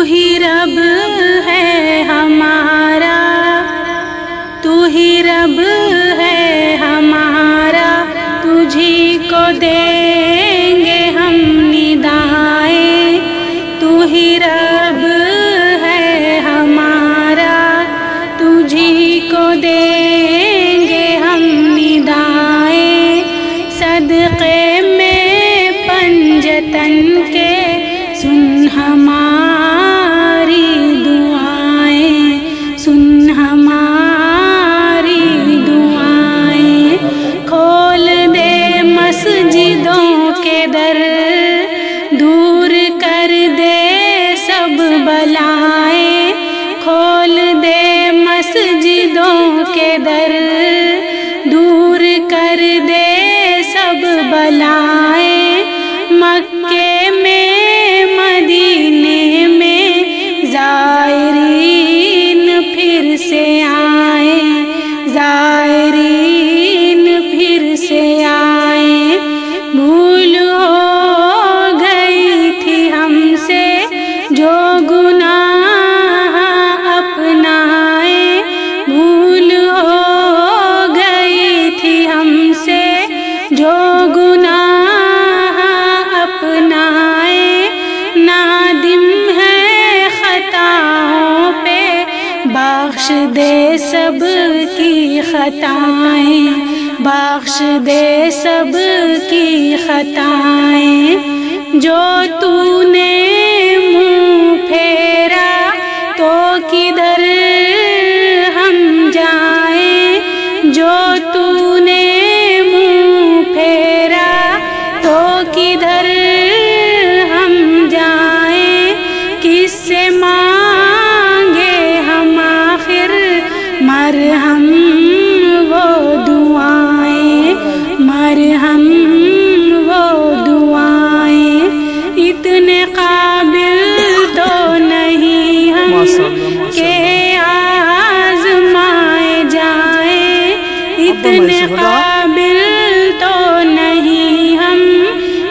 ہی رب ہے ہمارا، تو ہی رب ہے ہمارا، تجھی کو دیں گے ہم ندائیں، تو ہی رب ہے ہمارا، تجھی کو دیں گے ہم ندائیں، صدقے میں پنجتن کے سن ہماری دعائیں، سن ہماری دعائیں، کھول دے مسجدوں کے در، دور کر دے سب بلائیں، کھول دے مسجدوں کے در، دور کر دے سب بلائیں، مکے میں مدینے میں زائرین پھر سے آئیں، زائرین پھر سے آئیں، بھول ہو گئی تھی ہم سے جو گناہ اپنائے، بھول ہو گئی تھی ہم سے جو گناہ اپنائے، نادم ہے خطاؤں پہ بخش دے سب کی خطائیں، بخش دے سب کی خطائیں، جو تو نے منہ پھیرا تو کدھر ہم جائیں، جو تو نے منہ پھیرا تو کدھر ہم جائیں، کس سے مانگے ہم آخر مرہم وہ دعائیں، مرہم وہ دعائیں، اتنے قابل تو نہیں ہم کہ آزمائے جائیں، اتنے قابل تو نہیں ہم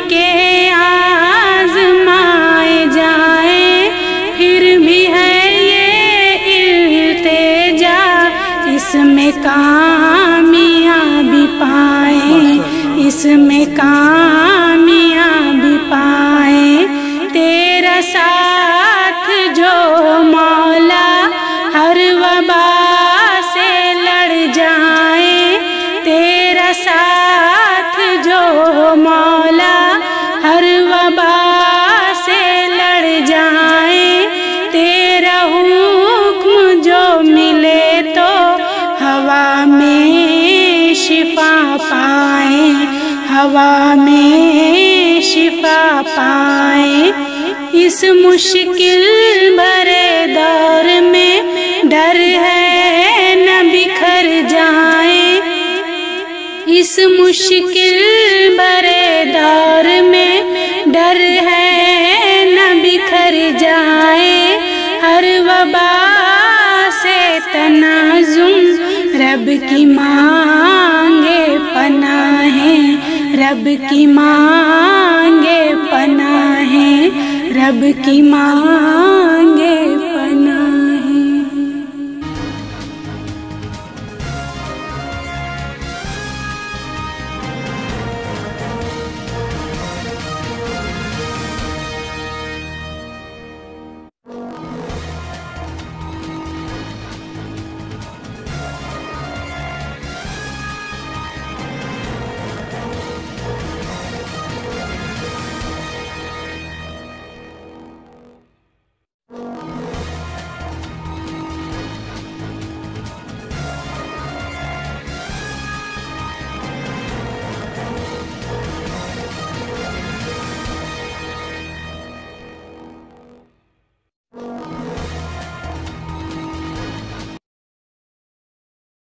کہ آزمائے جائیں، پھر بھی ہے یہ التجا اس میں کامیابی پائیں، اس میں کامیابی پائیں، تیرا ساتھ جو مولا ہر وبا سے لڑ جائیں، تیرا ساتھ جو مولا ہر وبا سے لڑ جائیں، تیرا حکم جو ملے تو ہوا میں شفا پائیں، ہوا میں شفا پائیں، اس مشکل بھرے دور میں ڈر ہے نہ بکھر جائیں، اس مشکل بھرے دور میں ڈر ہے نہ بکھر جائیں، ہر وبا سے تنازع رب کی مانگے پناہیں، رب کی مانگے پناہیں، رب کی مانگے